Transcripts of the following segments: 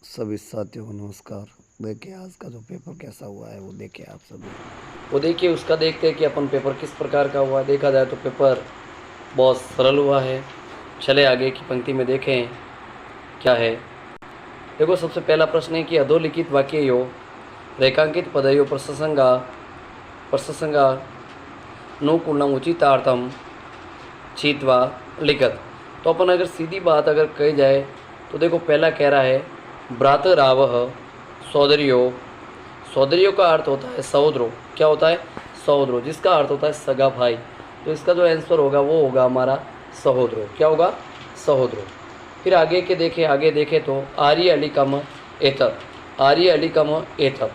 सभी साथियों को नमस्कार। देखिए आज का जो पेपर कैसा हुआ है वो देखिए आप सभी। वो देखिए उसका देखते हैं कि अपन पेपर किस प्रकार का हुआ। देखा जाए तो पेपर बहुत सरल हुआ है। चले आगे की पंक्ति में देखें क्या है। देखो सबसे पहला प्रश्न है कि अधोलिखित वाक्यों रेखांकित पदयों प्रसंगा नुकूलम उचितार्थम छित्वा लिखत। तो अपन अगर सीधी बात अगर कही जाए तो देखो पहला कह रहा है भ्रातरावह सौदर्यो। सौदर्यों का अर्थ होता है सहोदरो। क्या होता है? सहोदरो, जिसका अर्थ होता है सगा भाई। तो इसका जो आंसर होगा वो होगा हमारा सहोदरो। क्या होगा? सहोदरो। फिर आगे देखें तो आर्य अलिकम एतत। आर्य अलिकम एतत,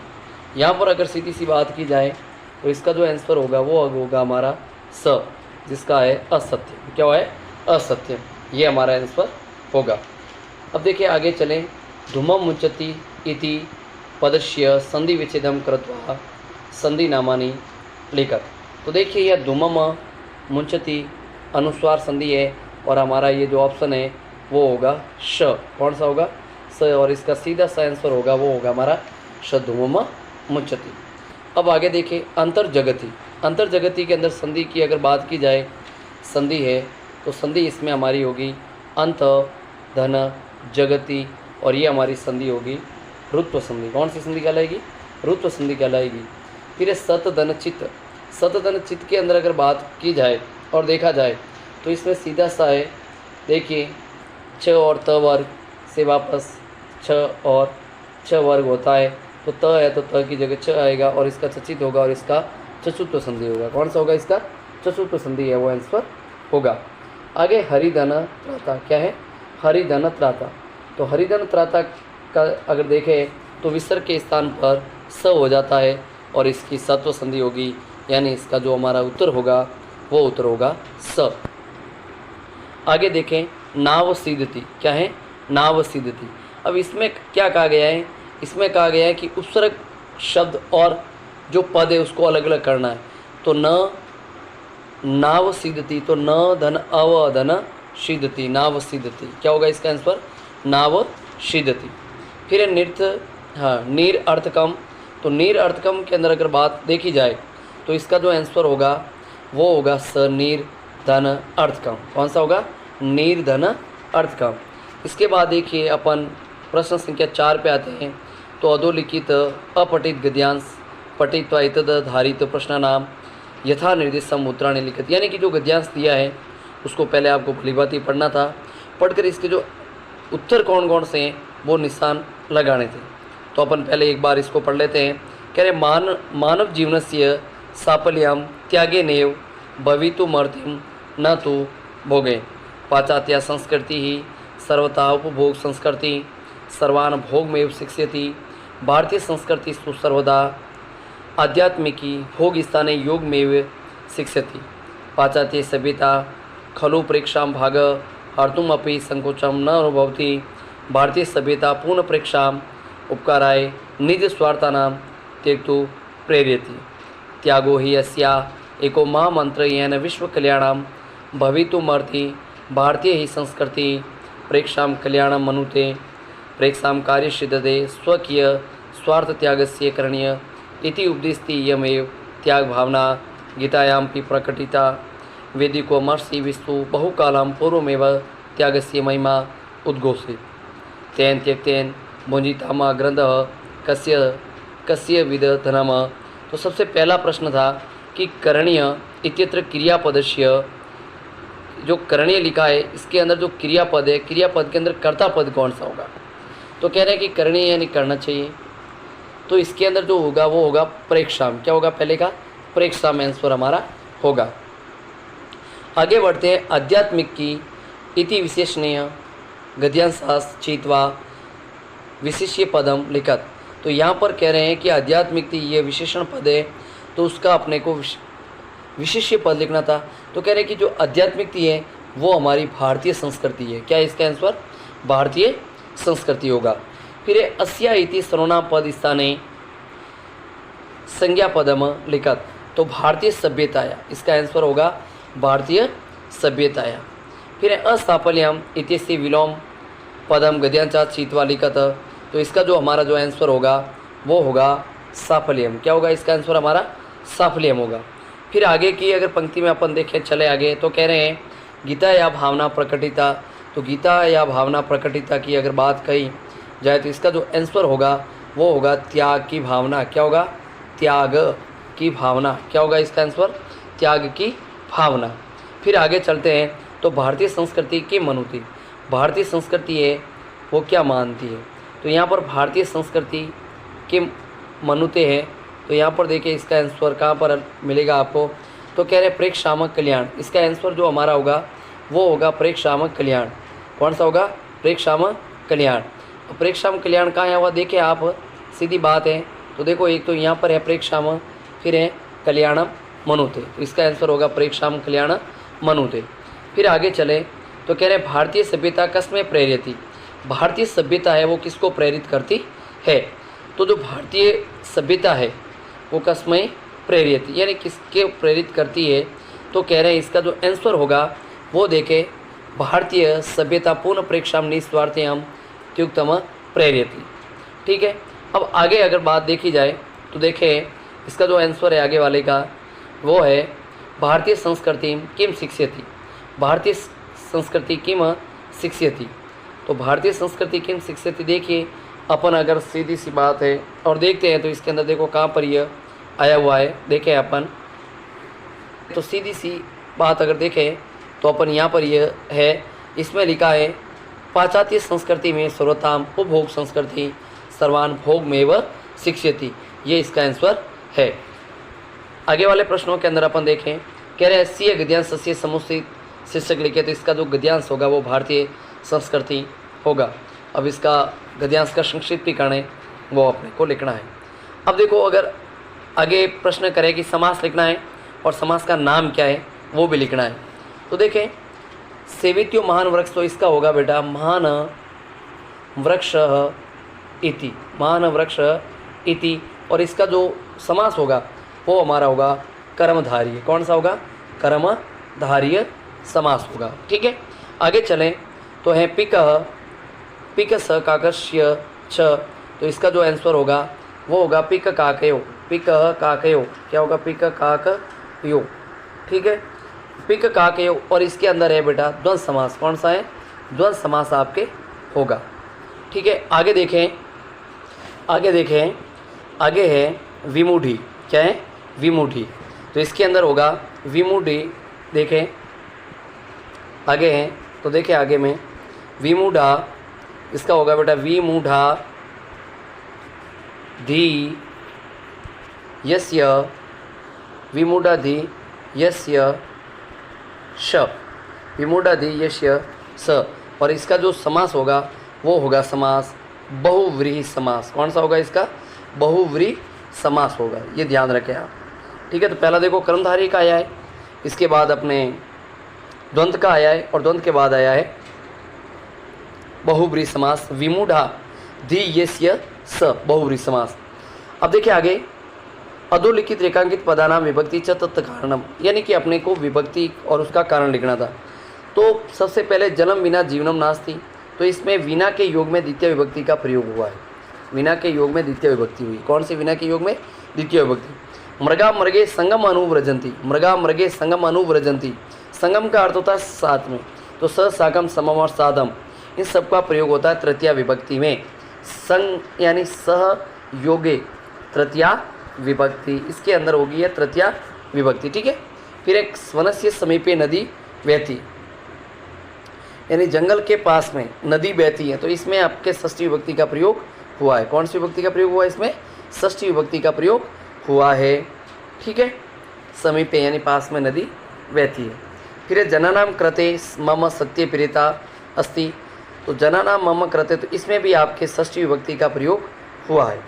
यहाँ पर अगर सीधी सी बात की जाए तो इसका जो आंसर होगा वो होगा हमारा स, जिसका है असत्य। क्या है? असत्य। ये हमारा आंसर होगा। अब देखिए आगे चलें। धूमम मुंचति इति पदस्य संधि विच्छेदम कृत्वा संधि नामानि लिखत। तो देखिए यह धूमम मुंचति अनुस्वार संधि है और हमारा ये जो ऑप्शन है वो होगा श। कौन सा होगा? स। और इसका सीधा सा आंसर होगा वो होगा हमारा श, धूमम मुंचति। अब आगे देखिए अंतर्जगति। अंतर्जगति के अंदर संधि की अगर बात की जाए, संधि है तो संधि इसमें हमारी होगी अंत धन जगति, और ये हमारी संधि होगी रुत्व संधि। कौन सी संधि कहलाएगी? रुत्व संधि कहलाएगी। फिर है सत धन चित्त। सत धन चित्त के अंदर अगर बात की जाए और देखा जाए तो इसमें सीधा सा है, देखिए छ और त वर्ग से वापस छ और छ वर्ग होता है, तो त है तो त की जगह छ आएगा और इसका चचित होगा और इसका चतुत्व संधि होगा। कौन सा होगा? इसका चतुत्व संधि है, वो आंसर होगा। आगे हरिधन त्राता। क्या है? हरिधन त्राता। तो हरिधन त्राता का अगर देखें तो विसर्ग के स्थान पर स हो जाता है और इसकी सत्व संधि होगी, यानी इसका जो हमारा उत्तर होगा वो उत्तर होगा स। आगे देखें नाव सिद्धति। क्या है? नाव सिद्धति। अब इसमें क्या कहा गया है? इसमें कहा गया है कि उपसर्ग शब्द और जो पद है उसको अलग अलग करना है। तो न नाव सिद्धति, तो न धन अव धन सिद्धति, नाव सिद्धति। क्या होगा इसका आंसर? नाव सिद्धति। फिर है नृत्य, हाँ नीर अर्थकम। तो नीर अर्थकम के अंदर अगर बात देखी जाए तो इसका जो आंसर होगा वो होगा स, नीर धन अर्थकम। कौन सा होगा? नीर धन अर्थकम। इसके बाद देखिए अपन प्रश्न संख्या 4 पे आते हैं। तो अधोलिखित अपठित गद्यांश पठित्वा एतद् धारित प्रश्न नाम यथा निर्देशम उत्तराणि लिखित। यानी कि जो गद्यांश दिया है उसको पहले आपको भलीभांति पढ़ना था, पढ़कर इसके जो उत्तर कौन कौन से हैं वो निशान लगाने थे। तो अपन पहले एक बार इसको पढ़ लेते हैं। कह रहे मानव जीवनस्य साफल्यम त्यागे नेव भवितुमर्थिं न तु भोगे। पाश्चात्य संस्कृति ही सर्वथा उपभोग संस्कृति सर्वान् भोगमेव शिक्षयति। भारतीय संस्कृति सर्वदा आध्यात्मिकी भोग स्थाने योगमेव शिक्षयति। पाश्चात्य सभ्यता खलु प्रेक्षां भाग हर्तुमपि संकोचम न अनुभवति। भारतीय सभ्यता पूर्ण प्रेक्षां उपकाराय निज स्वार्थानां त्यक्तु प्रेरयति। त्यागो हि अस्या एको महामंत्र येन विश्व कल्याणं भवितुमर्हति। भारतीय ही संस्कृति प्रेक्षां कल्याणं मनुते प्रेक्षां कार्यसिद्धते स्वकीय स्वार्थ त्यागस्य करणीय इति उपदिशति। इयमेव त्याग भावना गीतायामपि प्रकटिता। वेदिको महर्षि विस्तु बहुकालं पूर्वमेव त्यागस्य महिमा उद्घोषित। तेन त्यक्तेन भुंजितामा ग्रंथः कस्य विदधनम। तो सबसे पहला प्रश्न था कि करणीय इत्यत्र क्रियापदस्य, जो करणीय लिखा है इसके अंदर जो क्रियापद है, क्रियापद के अंदर कर्ता पद कौन सा होगा? तो कह रहे हैं कि करणीय यानी करना चाहिए। तो इसके अंदर जो होगा वो होगा प्रेक्षाम। क्या होगा पहले का? प्रेक्षाम आंसर हमारा होगा। आगे बढ़ते हैं। आध्यात्मिक की इति विशेषणीय गद्यांशास छित्वा विशिष्य पदम लिखत। तो यहाँ पर कह रहे हैं कि आध्यात्मिक ये विशेषण पद है तो उसका अपने को विशिष्य पद लिखना था। तो कह रहे हैं कि जो आध्यात्मिक है वो हमारी भारतीय संस्कृति है। क्या इसका आंसर? भारतीय संस्कृति होगा। फिर अस्या इति सर्वनाम पद स्थाने संज्ञा पदम लिखत। तो भारतीय सभ्यताया, इसका आंसर होगा भारतीय सभ्यताया। फिर असाफल्यम इत्यस्य विलोम पदम गद्यांशात् छित्वा लिखत। तो इसका जो हमारा जो आंसर होगा वो होगा साफल्यम। क्या होगा इसका आंसर हमारा? साफल्यम होगा। फिर आगे की अगर पंक्ति में अपन देखें, चले आगे, तो कह रहे हैं गीता या भावना प्रकटिता। तो गीता या भावना प्रकटिता की अगर बात कही जाए तो इसका जो आंसर होगा वो होगा त्याग की भावना। क्या होगा? त्याग की भावना। क्या होगा इसका आंसर? त्याग की भावना। फिर आगे चलते हैं, तो भारतीय संस्कृति की मनुति, भारतीय संस्कृति है वो क्या मानती है? तो यहाँ पर भारतीय संस्कृति के मनुते हैं, तो यहाँ पर देखिए इसका आंसर कहाँ पर मिलेगा आपको? तो कह रहे हैं प्रेक्षामक कल्याण। इसका आंसर जो हमारा होगा वो होगा प्रेक्षामक कल्याण। कौन सा होगा? प्रेक्षामक कल्याण। प्रेक्षामक कल्याण कहाँ है वह देखिए आप, सीधी बात है। तो देखो एक तो यहाँ पर है प्रेक्षामक, फिर है कल्याणम मनुते, तो इसका आंसर होगा प्रेक्षामक कल्याण मनुते। फिर आगे चले तो कह रहे हैं भारतीय सभ्यता किसमें प्रेरित? भारतीय सभ्यता है वो किसको प्रेरित करती है? तो जो भारतीय सभ्यता है वो किसमें प्रेरित, यानी किसके प्रेरित करती है? तो कह रहे हैं इसका जो आंसर होगा वो देखें, भारतीय सभ्यता पूर्ण प्रेक्षाम निस्वार्थम इत्युक्तम प्रेरित। ठीक है, अब आगे अगर बात देखी जाए तो देखें इसका जो आंसर है आगे वाले का वो है भारतीय संस्कृति किम शिक्षयति। भारतीय संस्कृति किम शिक्षयति। तो भारतीय संस्कृति किम शिक्षयति, देखिए अपन अगर सीधी सी बात है और देखते हैं तो इसके अंदर देखो कहाँ पर यह आया हुआ है, देखें अपन। तो सीधी सी बात अगर देखें तो अपन यहाँ पर यह है, इसमें लिखा है पाश्चात्य संस्कृति में सर्वताम उपभोग संस्कृति सर्वान भोग में व शिक्षयति। ये इसका आंसर है। आगे वाले प्रश्नों के अंदर अपन देखें, कह रहे हैं सी गद्यांश से समुचित शीर्षक लिखे। तो इसका जो गद्यांश होगा वो भारतीय संस्कृति होगा। अब इसका गद्यांश का संक्षिप्तीकरण है वो अपने को लिखना है। अब देखो अगर आगे प्रश्न करें कि समास लिखना है और समास का नाम क्या है वो भी लिखना है। तो देखें सेवित्यो महान वृक्ष, तो इसका होगा बेटा महान वृक्ष इति, महान वृक्ष इति। और इसका जो समास होगा वो हमारा होगा कर्मधारय। कौन सा होगा? कर्मधारय समास होगा। ठीक है, आगे चलें तो है पिक स काकस्य छ। तो इसका जो आंसर होगा वो होगा पिक काकयो, पिक काकयो। क्या होगा? पिक काकयो। ठीक है, पिक काकयो। और इसके अंदर है बेटा द्वंद्व समास। कौन सा है? द्वंद्व समास आपके होगा। ठीक है, आगे देखें, आगे है विमूढ़ी। क्या है? विमूढ़ी। तो इसके अंदर होगा विमूढ़ी। देखें आगे हैं तो देखें आगे में विमूढ़ा, इसका होगा बेटा विमूढ़ा धी यस्य, विमूढ़ा धी यस्य श, विमूढ़ा धी यस्य स। और इसका जो समास होगा वो होगा समास बहुव्रीहि समास। कौन सा होगा इसका? बहुव्रीहि समास होगा, ये ध्यान रखें आप। ठीक है, तो पहला देखो कर्मधारय का आया है, इसके बाद अपने द्वंद्व का आया है और द्वंद्व के बाद आया है बहुव्रीहि समास विमूढ़ा धी यस्य स, बहुव्रीहि समास। अब देखिए आगे अधोलिखित रेखांकित पदानाम विभक्ति च तत् कारणम, यानी कि अपने को विभक्ति और उसका कारण लिखना था। तो सबसे पहले जन्म विना जीवनम नास्ति, तो इसमें विना के योग में द्वितीय विभक्ति का प्रयोग हुआ है। विना के योग में द्वितीय विभक्ति हुई। कौन सी? विना के योग में द्वितीय विभक्ति। मृगा मृगे संगम अनुव्रजंती, मृगा मृगे संगम अनुव्रजंती। संगम का अर्थ होता है साथ में, तो स साकम समम और साधम इन सब का प्रयोग होता है तृतीया विभक्ति में। संग यानी सह योगे तृतीया विभक्ति, इसके अंदर होगी है तृतीया विभक्ति। ठीक है, फिर एक वनस्य समीपे नदी बहती, यानी जंगल के पास में नदी बहती है, तो इसमें आपके षष्ठी विभक्ति का प्रयोग हुआ है। कौन सी विभक्ति का प्रयोग हुआ है? इसमें षष्ठी विभक्ति का प्रयोग हुआ है। ठीक है, समीपे यानी पास में नदी बहती है। फिर जनानाम कृते मम सत्य प्रियता अस्ति, तो जनानाम मम कृते, तो इसमें भी आपके षष्ठी विभक्ति का प्रयोग हुआ है।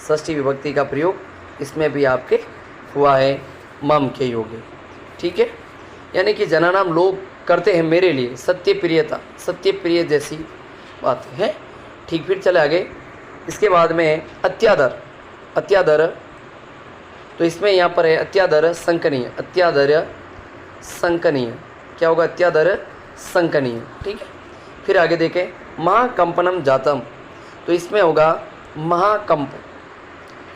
षष्ठी विभक्ति का प्रयोग इसमें भी आपके हुआ है मम के योगे। ठीक है, यानी कि जनानाम लोग करते हैं मेरे लिए सत्य प्रियता, सत्य प्रिय जैसी बात है। ठीक, फिर चले आगे, इसके बाद में अत्यादर, अत्यादर, तो इसमें यहाँ पर है अत्यादर संकनीय, अत्यादर संकनीय। क्या होगा? अत्यादर संकनीय। ठीक है, फिर आगे देखें महाकंपनम जातम, तो इसमें होगा महाकंप,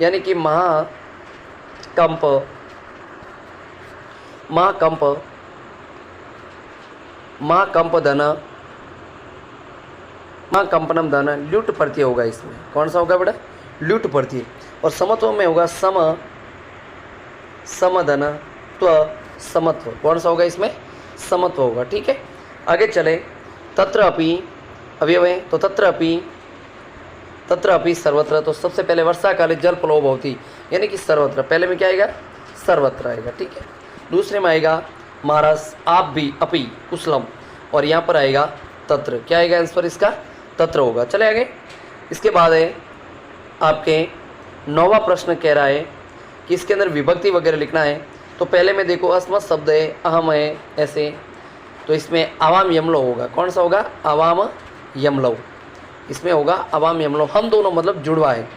यानी कि महाकंप, महाकंप, महाकंप धन, महाकंपनम धन, ल्युट प्रत्यय होगा इसमें। कौन सा होगा बेटा? ल्युट प्रत्यय। और समत्व में होगा समधन त्व समत्व। कौन सा होगा इसमें? समत्व होगा। ठीक है, आगे चले। तत्र अपि अवयव है, तो तत्र अपि सर्वत्र, तो सबसे पहले वर्षा काले जल प्लव भवति, यानी कि सर्वत्र। पहले में क्या आएगा? सर्वत्र आएगा। ठीक है, दूसरे में आएगा महाराज आप भी अपि कुशलम, और यहाँ पर आएगा तत्र। क्या आएगा आंसर इसका? तत्र होगा। चले आगे। इसके बाद है आपके 9वां प्रश्न, कह रहा है कि इसके अंदर विभक्ति वगैरह लिखना है। तो पहले में देखो अस्मत् शब्द है, अहम है, ऐसे, तो इसमें आवाम यमलो होगा। कौन सा होगा? आवाम यमलो। इसमें होगा आवाम यमलो, हम दोनों मतलब जुड़वा है।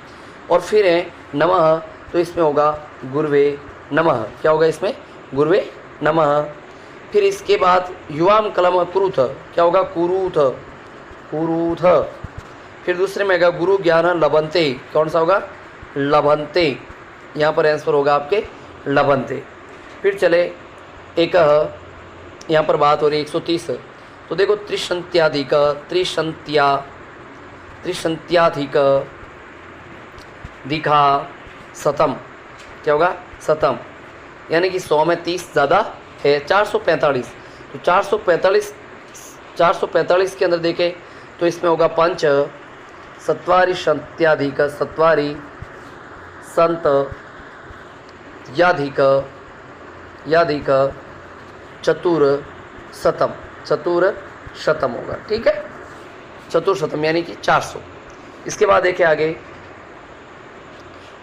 और फिर है नमः, तो इसमें होगा गुरुवे नमः। क्या होगा इसमें? गुरुवे नमः। फिर इसके बाद युवाम कलम कुरुथ, क्या होगा? कुरुथ, कुरुथ। फिर दूसरे में आएगा गुरु ज्ञान लभंते। कौन सा होगा? लभंते। यहाँ पर आंसर होगा आपके लभंते। फिर चले एक, यहाँ पर बात हो रही है 130। तो देखो त्रिशंत्याधिक, त्रिशंत्याधिक दिखा शतम। क्या होगा? शतम, यानी कि 100 में 30 ज़्यादा है, 445। तो 445 के अंदर देखें तो इसमें होगा पंच सत्वारी शंत्याधिक, सत्वारी संत याधिक, याधिक चतुर शतम, चतुर शतम होगा। ठीक है, चतुर शतम यानी कि 400। इसके बाद देखें आगे,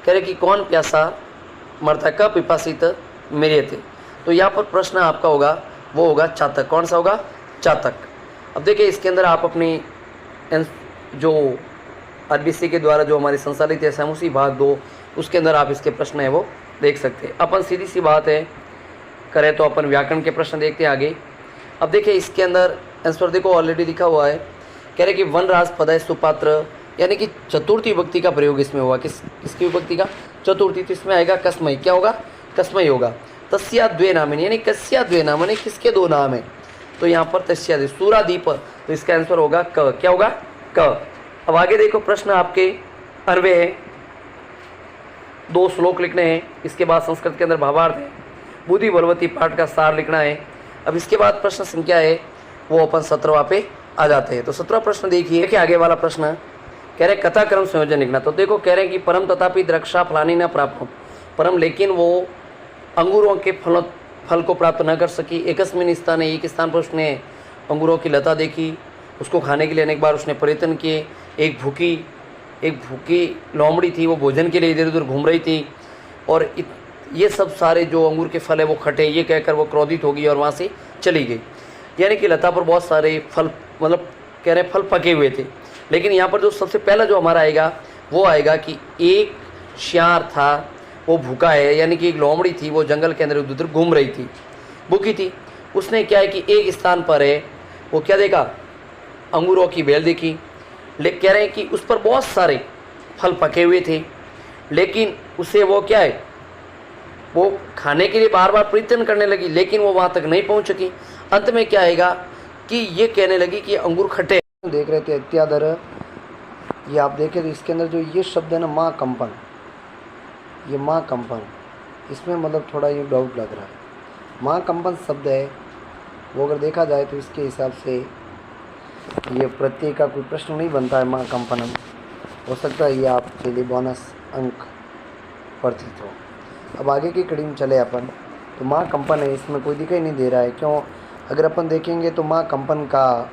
कह रहे कि कौन प्यासा मरता का पिपासित मेरे थे। तो यहाँ पर प्रश्न आपका होगा वो होगा चातक। कौन सा होगा? चातक। अब देखिए इसके अंदर आप अपनी जो आरबीसी के द्वारा जो हमारी संचालित है सामुसी भाग 2, उसके अंदर आप इसके प्रश्न है वो देख सकते हैं। अपन सीधी सी बात है करें तो अपन व्याकरण के प्रश्न देखते हैं आगे। अब देखिए इसके अंदर आंसर देखो ऑलरेडी लिखा हुआ है, कह रहे कि वनराज पदय सुपात्र, यानी कि चतुर्थी विभक्ति का प्रयोग इसमें हुआ। किसकी विभक्ति का? चतुर्थी। तो इसमें आएगा कस्मय। क्या होगा? कस्मय होगा। तस्या द्वे नामिनी, यानी कस्या द्वे नाम, यानी किसके दो नाम है। तो यहाँ पर तस्या दे सूरादीप, तो इसका आंसर होगा क। क्या होगा? क। अब आगे देखो प्रश्न आपके 90 है, 2 श्लोक लिखने हैं। इसके बाद संस्कृत के अंदर भावार्थ है, बुद्धि बलवती पाठ का सार लिखना है। अब इसके बाद प्रश्न संख्या है वो अपन 17वां पे आ जाते हैं। तो 17वां प्रश्न देखिए, आगे वाला प्रश्न कह रहे कथा क्रम संयोजन लिखना। तो देखो कह रहे हैं कि परम तथापि द्रक्षा फलानी न प्राप्त, परम लेकिन वो अंगूरों के फल को प्राप्त न कर सकी। एकस्मिन स्थान, एक स्थान पर उसने अंगूरों की लता देखी, उसको खाने के लिए अनेक बार उसने प्रयत्न किए। एक भूखी लोमड़ी थी, वो भोजन के लिए इधर उधर घूम रही थी, और ये सब सारे जो अंगूर के फल है वो खटे, ये कहकर वो क्रोधित होगी और वहाँ से चली गई। यानी कि लता पर बहुत सारे फल, मतलब कह रहे फल पके हुए थे। लेकिन यहाँ पर जो सबसे पहला जो हमारा आएगा वो आएगा कि एक श्यार था, वो भूखा है, यानी कि एक लोमड़ी थी, वो जंगल के अंदर उधर उधर घूम रही थी, भूखी थी। उसने क्या है कि एक स्थान पर है वो क्या देखा? अंगूरों की बेल देखी। कह रहे हैं कि उस पर बहुत सारे फल पके हुए थे, लेकिन उसे वो क्या है, वो खाने के लिए बार बार प्रयत्न करने लगी, लेकिन वो वहाँ तक नहीं पहुँच सकी। अंत में क्या आएगा कि ये कहने लगी कि अंगूर खट्टे। देख रहे थे इत्यादर, ये आप देखें तो इसके अंदर जो ये शब्द है ना माँ कंपन, ये माँ कंपन, इसमें मतलब थोड़ा ये डाउट लग रहा है। माँ कंपन शब्द है वो अगर देखा जाए तो इसके हिसाब से ये प्रत्यय का कोई प्रश्न नहीं बनता है। माँ कंपनम हो सकता है ये आपके लिए बोनस अंक प्रतीत हो। अब आगे की कड़ी में चले अपन, तो माँ कंपन है, इसमें कोई दिखाई नहीं दे रहा है। क्यों? अगर अपन देखेंगे तो माँ कंपन का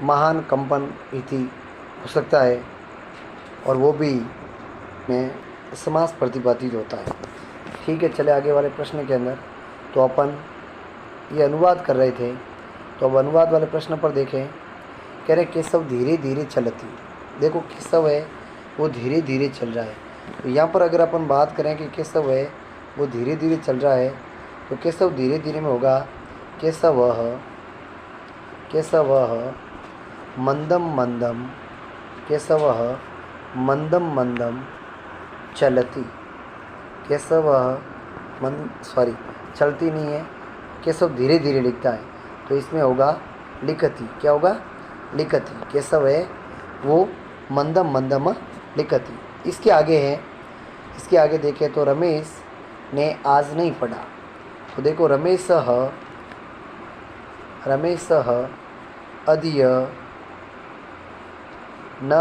महान कंपन इति हो सकता है, और वो भी में समास प्रतिपादित होता है। ठीक है, चले आगे वाले प्रश्न के अंदर। तो अपन ये अनुवाद कर रहे थे, तो अब अनुवाद वाले प्रश्न पर देखें। कह रहे केशव धीरे धीरे चलती। देखो केशव है वो धीरे धीरे चल रहा है। तो यहाँ पर अगर अपन बात करें कि केशव है वो धीरे धीरे चल रहा है, तो केशव धीरे धीरे में होगा केशव मंदम मंदम, केशवः मंदम मंदम चलती। केशवः चलती नहीं है, केशव धीरे धीरे लिखता है, तो इसमें होगा लिखती। क्या होगा? लिखती। केशव है वो मंदम मंदम लिखती। इसके आगे देखें तो रमेश ने आज नहीं पढ़ा, तो देखो रमेशः अद्य न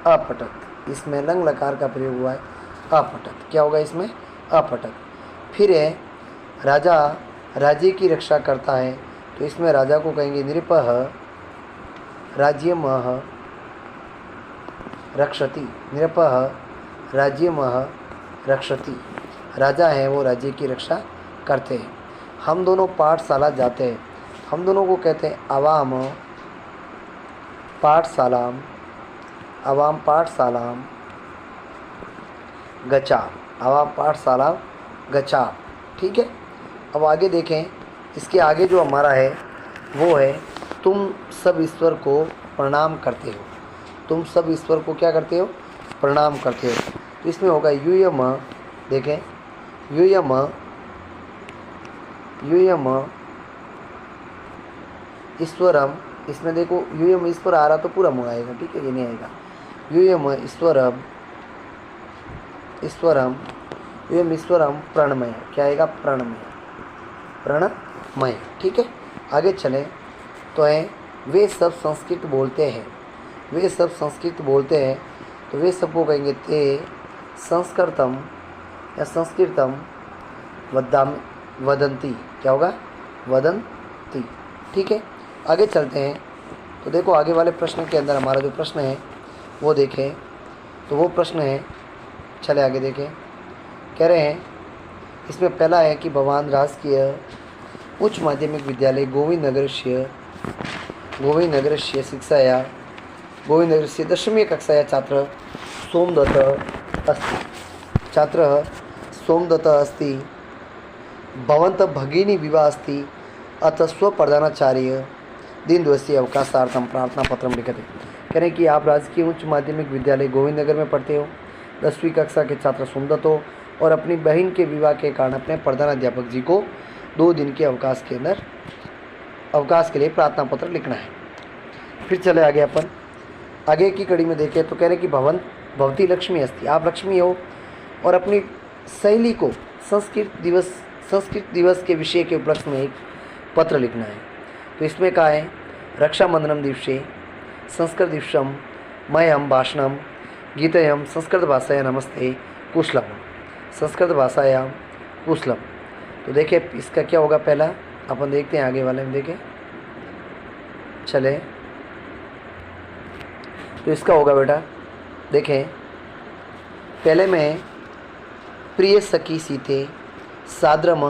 अपठत्। इसमें लंग लकार का प्रयोग हुआ है, अपठत्। क्या होगा इसमें? अपठत्। फिर है राजा राज्य की रक्षा करता है, तो इसमें राजा को कहेंगे नृपः राज्यमः रक्षति। नृपः राज्यमः रक्षति। राजा है वो राज्य की रक्षा करते हैं। हम दोनों पाठशाला जाते हैं, हम दोनों को कहते हैं आवाम पाठशालाम गच्छा। आवाम पाठशाला गच्छा। ठीक है। अब आगे देखें, इसके आगे जो हमारा है वो है तुम सब ईश्वर को प्रणाम करते हो। तुम सब ईश्वर को क्या करते हो? प्रणाम करते हो। तो इसमें होगा यूयम। देखें यूयम ईश्वरम। इसमें देखो यूयम ईश्वर आ रहा तो पूरा मुँह आएगा, ठीक है, ये नहीं आएगा। यूयम ईश्वरम प्रणमय। क्या आएगा? प्रणमय। ठीक है। आगे चलें तो है वे सब संस्कृत बोलते हैं। तो वे सबको कहेंगे ते संस्कृतम या संस्कृतम वदंती। क्या होगा? वदंती। ठीक है। आगे चलते हैं तो देखो आगे वाले प्रश्न के अंदर हमारा जो प्रश्न है वो देखें, तो वो प्रश्न है, चले आगे देखें। कह रहे हैं इसमें पहला है कि भगवान राजकीय उच्च माध्यमिक विद्यालय गोविंदनगरस्य शिक्षाया गोविंदनगरस्य 10वीं कक्षाया छात्रः सोमदत्तः अस्ति। भवन्तः भगिनी विवाह अस्ति, अतः स्वप्रधानाचार्य दिनद्वयस्य अवकाशार्थं प्रार्थना पत्रं लिखते। कह रहे हैं कि आप राजकीय उच्च माध्यमिक विद्यालय गोविंदनगर में पढ़ते हो, 10वीं कक्षा के छात्र सोमदत्त हो और अपनी बहन के विवाह के कारण अपने प्रधानाध्यापक जी को 2 दिन के अवकाश के लिए प्रार्थना पत्र लिखना है। फिर चले आगे अपन आगे की कड़ी में देखें तो कह रहे हैं कि भवती लक्ष्मी अस्ति। आप लक्ष्मी हो और अपनी सहेली को संस्कृत दिवस के विषय के उपलक्ष्य में एक पत्र लिखना है। तो इसमें कहा है रक्षाबंधनम दिवसे संस्कृत दिवसम मह्यम भाषणम गीतयम संस्कृत भाषाया नमस्ते कुशलम। संस्कृत भाषायाम कुशलम। तो देखिए इसका क्या होगा, पहला अपन देखते हैं आगे वाले में देखें चले। तो इसका होगा बेटा देखें पहले में प्रिय सखी सीते साद्रम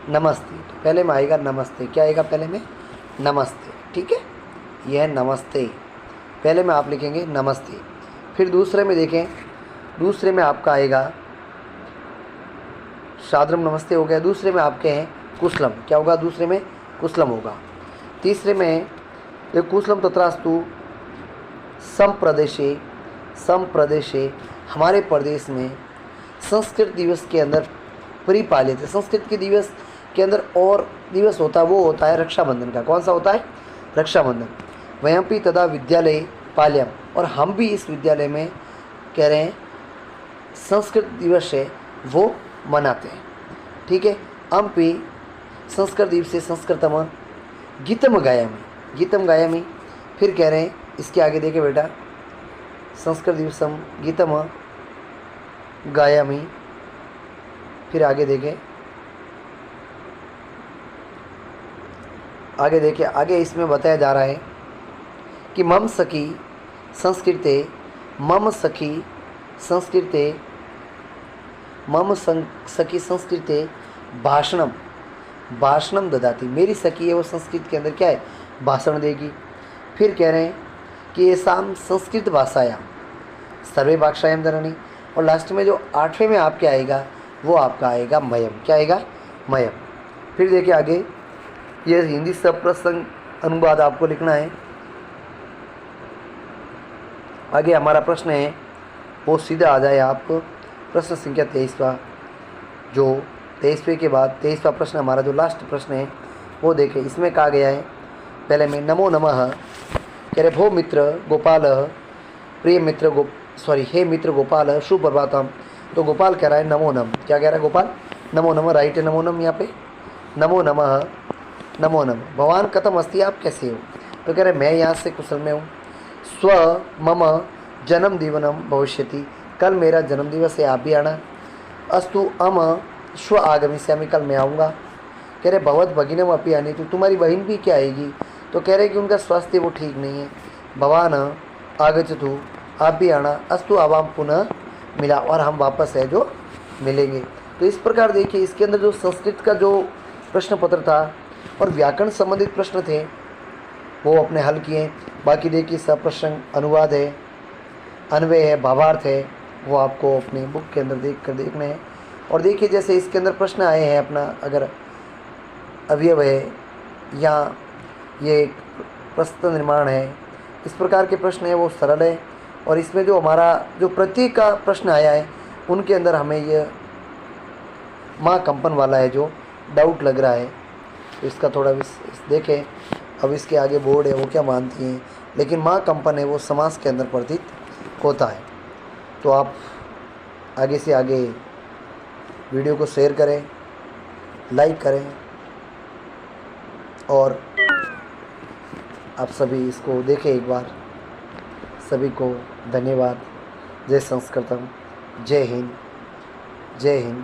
नमस्ते। तो पहले में आएगा नमस्ते। क्या आएगा पहले में? नमस्ते। ठीक है, यह है नमस्ते। पहले में आप लिखेंगे नमस्ते। फिर दूसरे में देखें, दूसरे में आपका आएगा साद्रम नमस्ते हो गया। दूसरे में आपके हैं कुशलम। क्या होगा? दूसरे में कुशलम होगा। तीसरे में कुशलम तत्रास्तु संप्रदेशे हमारे प्रदेश में संस्कृत दिवस के अंदर परिपालित है। संस्कृत के दिवस के अंदर और दिवस होता है, वो होता है रक्षाबंधन का। कौन सा होता है? रक्षाबंधन। वयमपि तदा विद्यालय पाल्यम, और हम भी इस विद्यालय में कह रहे हैं संस्कृत दिवस है वो मनाते हैं। ठीक है। अम्पि संस्कृत दिवसे संस्कृतम गीतम गायामि। फिर कह रहे हैं इसके आगे देखे बेटा संस्कृत दिवसम गीतम गायामि। फिर आगे देखें आगे इसमें बताया जा रहा है कि मम सखी संस्कृते भाषणम ददाती। मेरी सखी है वो संस्कृत के अंदर क्या है? भाषण देगी। फिर कह रहे हैं कि ये शाम संस्कृत भाषायाम सर्वे भाषायाम धरणी। और लास्ट में जो 8वें में आपके आएगा वो आपका आएगा मयम। क्या आएगा? मयम। फिर देखिए आगे ये हिंदी सब प्रसंग अनुवाद आपको लिखना है। आगे हमारा प्रश्न है वो सीधा आ जाए आप प्रश्न संख्या 23वां, जो 23वें के बाद 23वां प्रश्न हमारा जो लास्ट प्रश्न है वो देखें। इसमें कहा गया है पहले में नमो नमः, कह रहे भो मित्र गोपाल, प्रिय मित्र हे मित्र गोपाल सुप्रभातम। तो गोपाल कह रहा है नमो नम, क्या कह रहा है गोपाल? नमो नमः, राइट है नमो नम यहाँ पे, नमो नमः नमो नम। भगवान कथम अस्ति, आप कैसे हो? तो कह रहे मैं यहाँ से कुशल में हूँ। स्व मम जन्मदिवनम भविष्यति, कल मेरा जन्मदिवस है, आप भी आना। अस्तु अम स्व आगमिष्यामि, कल मैं आऊँगा। कह रहे भगवत भगिनम अपि आनी, तो तुम्हारी बहन भी क्या आएगी? तो कह रहे कि उनका स्वास्थ्य वो ठीक नहीं है। भवान आगच्छतु, आप भी आना। अस्तु आवाम पुनः मिला, और हम वापस है जो मिलेंगे। तो इस प्रकार देखिए इसके अंदर जो संस्कृत का जो प्रश्न पत्र था और व्याकरण संबंधित प्रश्न थे वो अपने हल किए। बाकी देखिए सप्रसंग अनुवाद है, अन्वय है, भावार्थ है, वो आपको अपनी बुक के अंदर देखने हैं। और देखिए जैसे इसके अंदर प्रश्न आए हैं अपना, अगर अवयव है या ये प्रस्तुत निर्माण है, इस प्रकार के प्रश्न है वो सरल है। और इसमें जो हमारा जो प्रत्येक का प्रश्न आया है उनके अंदर हमें ये माँ कंपन वाला है जो डाउट लग रहा है। तो इसका थोड़ा देखें। अब इसके आगे बोर्ड है वो क्या मानती हैं, लेकिन माँ कंपन है वो समास के अंदर प्रतीत होता है। तो आप आगे से आगे वीडियो को शेयर करें, लाइक करें, और आप सभी इसको देखें एक बार। सभी को धन्यवाद। जय संस्कृतम, जय हिंद, जय हिंद।